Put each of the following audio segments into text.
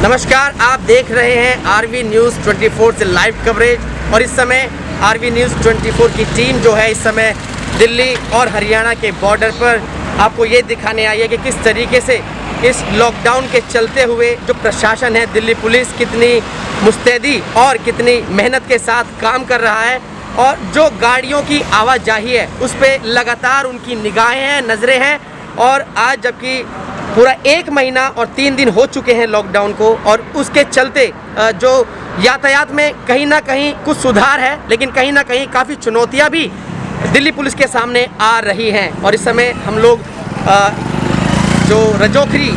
नमस्कार, आप देख रहे हैं आरवी न्यूज़ 24 से लाइव कवरेज। और इस समय आरवी न्यूज़ 24 की टीम जो है इस समय दिल्ली और हरियाणा के बॉर्डर पर आपको ये दिखाने आई है कि किस तरीके से इस लॉकडाउन के चलते हुए जो प्रशासन है, दिल्ली पुलिस कितनी मुस्तैदी और कितनी मेहनत के साथ काम कर रहा है। और जो गाड़ियों की आवाजाही है उस पर लगातार उनकी निगाहें हैं, नज़रें हैं। और आज जबकि पूरा 1 महीना और 3 दिन हो चुके हैं लॉकडाउन को, और उसके चलते जो यातायात में कहीं ना कहीं कुछ सुधार है, लेकिन कहीं ना कहीं काफ़ी चुनौतियां भी दिल्ली पुलिस के सामने आ रही हैं। और इस समय हम लोग जो रजौखरी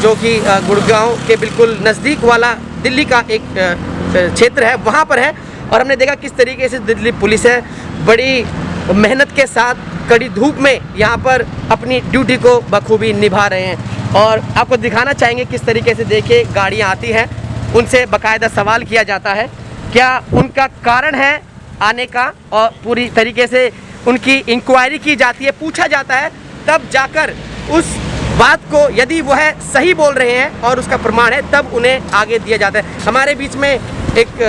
जो कि गुड़गांव के बिल्कुल नज़दीक वाला दिल्ली का एक क्षेत्र है, वहाँ पर है। और हमने देखा किस तरीके से दिल्ली पुलिस है बड़ी मेहनत के साथ कड़ी धूप में यहाँ पर अपनी ड्यूटी को बखूबी निभा रहे हैं। और आपको दिखाना चाहेंगे किस तरीके से देखिए गाड़ियाँ आती हैं, उनसे बाकायदा सवाल किया जाता है क्या उनका कारण है आने का, और पूरी तरीके से उनकी इंक्वायरी की जाती है, पूछा जाता है, तब जाकर उस बात को यदि वो है सही बोल रहे हैं और उसका प्रमाण है तब उन्हें आगे दिया जाता है। हमारे बीच में एक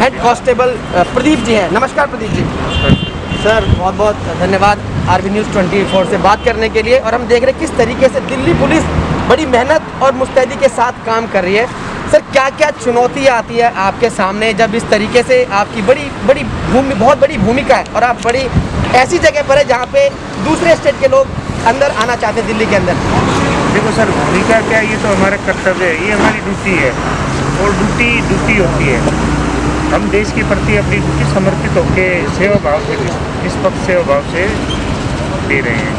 हेड कांस्टेबल प्रदीप जी हैं। नमस्कार प्रदीप जी। सर बहुत बहुत धन्यवाद आरवी न्यूज़ 24 से बात करने के लिए। और हम देख रहे हैं किस तरीके से दिल्ली पुलिस बड़ी मेहनत और मुस्तैदी के साथ काम कर रही है। सर क्या क्या चुनौती आती है आपके सामने जब इस तरीके से आपकी बहुत बड़ी भूमिका है और आप बड़ी ऐसी जगह पर है जहाँ पे दूसरे स्टेट के लोग अंदर आना चाहते हैं दिल्ली के अंदर? देखो सर, भूमिका क्या है, ये तो हमारा कर्तव्य है, ये हमारी ड्यूटी है। और ड्यूटी होती है, हम देश के प्रति अपनी ड्यूटी समर्पित होकर सेवा भाव से, निष्पक्ष सेवा भाव से दे रहे हैं।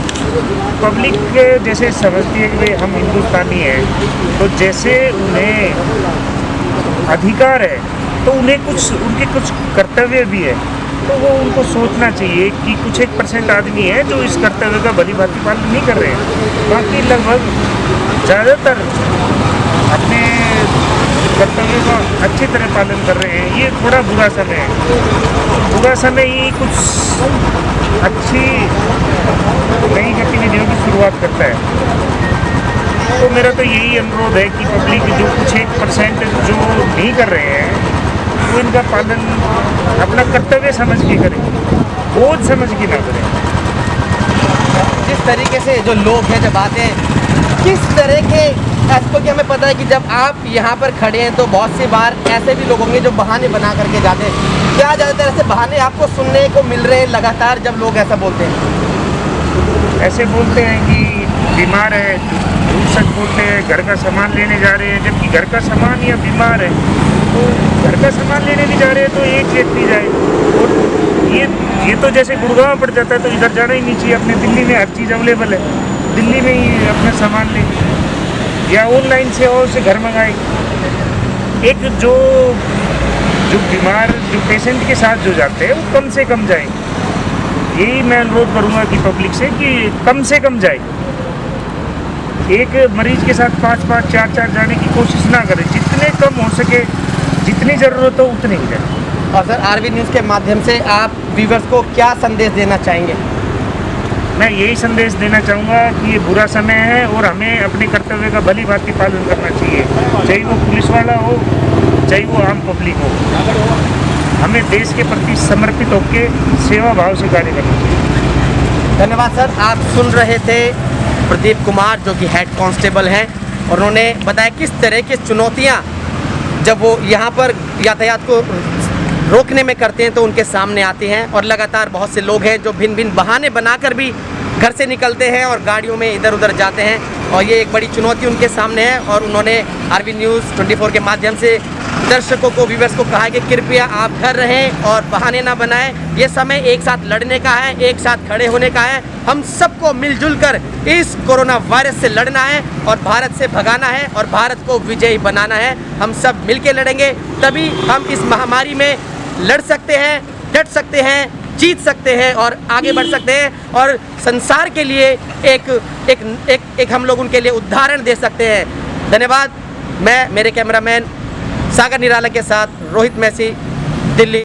पब्लिक जैसे समझती है कि भाई हम हिंदुस्तानी हैं, तो जैसे उन्हें अधिकार है तो उन्हें उनके कुछ कर्तव्य भी है, तो वो उनको सोचना चाहिए कि कुछ 1% आदमी है जो इस कर्तव्य का भली भांति पालन नहीं कर रहे हैं। बाकी लगभग ज़्यादातर अपने कर्तव्य का अच्छी तरह पालन कर रहे हैं। ये थोड़ा बुरा समय है, बुरा समय ही कुछ अच्छी नई गतिविधियों की शुरुआत करता है। तो मेरा तो यही अनुरोध है कि पब्लिक जो कुछ 1% जो नहीं कर रहे हैं वो इनका पालन अपना कर्तव्य समझ के करें, बोझ समझ के ना करें। जिस तरीके से जो लोग हैं जब आते हैं, किस तरह के क्योंकि हमें पता है कि जब आप यहाँ पर खड़े हैं तो बहुत सी बार ऐसे भी लोग होंगे जो बहाने बना करके जाते हैं। क्या ज़्यादातर ऐसे बहाने आपको सुनने को मिल रहे हैं लगातार जब लोग ऐसा बोलते हैं? ऐसे बोलते हैं कि बीमार है, सच बोलते हैं, घर का सामान लेने जा रहे हैं, जबकि घर का सामान या बीमार है तो घर का सामान लेने भी जा रहे हैं तो एक व्यक्ति जाए। और ये तो जैसे गुड़गांव पड़ जाता है तो इधर जाना ही नहीं चाहिए। अपने दिल्ली में हर चीज़ अवेलेबल है, दिल्ली में ही अपना सामान लें या ऑनलाइन सेवाओं से घर मंगाएं। एक जो बीमार जो पेशेंट के साथ जो जाते हैं वो कम से कम जाए, यही मैं अनुरोध करूँगा कि पब्लिक से कि कम से कम जाए। एक मरीज के साथ 5-5, 4-4 जाने की कोशिश ना करें, जितने कम हो सके, जितनी ज़रूरत हो उतनी ही जाए। और सर आरवी न्यूज़ के माध्यम से आप व्यूअर्स को क्या संदेश देना चाहेंगे? मैं यही संदेश देना चाहूँगा कि ये बुरा समय है और हमें अपने कर्तव्य का भली भांति पालन करना चाहिए, चाहे वो पुलिस वाला हो, चाहे वो आम पब्लिक हो। हमें देश के प्रति समर्पित होकर सेवा भाव से कार्य करना चाहिए। धन्यवाद सर। आप सुन रहे थे प्रदीप कुमार जो कि हेड कांस्टेबल हैं, और उन्होंने बताया किस तरह की चुनौतियाँ जब वो यहाँ पर यातायात को रोकने में करते हैं तो उनके सामने आती हैं। और लगातार बहुत से लोग हैं जो भिन्न भिन्न बहाने बनाकर भी घर से निकलते हैं और गाड़ियों में इधर उधर जाते हैं, और ये एक बड़ी चुनौती उनके सामने है। और उन्होंने आरवी न्यूज़ 24 के माध्यम से दर्शकों को, व्यूअर्स को कहा है कि कृपया आप घर रहें और बहाने ना बनाएं। ये समय एक साथ लड़ने का है, एक साथ खड़े होने का है। हम सबको मिलजुल कर इस कोरोना वायरस से लड़ना है और भारत से भगाना है और भारत को विजयी बनाना है। हम सब मिलके लड़ेंगे, तभी हम इस महामारी में लड़ सकते हैं, डट सकते हैं, जीत सकते हैं और आगे बढ़ सकते हैं। और संसार के लिए एक हम लोग उनके लिए उदाहरण दे सकते हैं। धन्यवाद। मैं मेरे कैमरामैन सागर निराला के साथ रोहित मैसी, दिल्ली।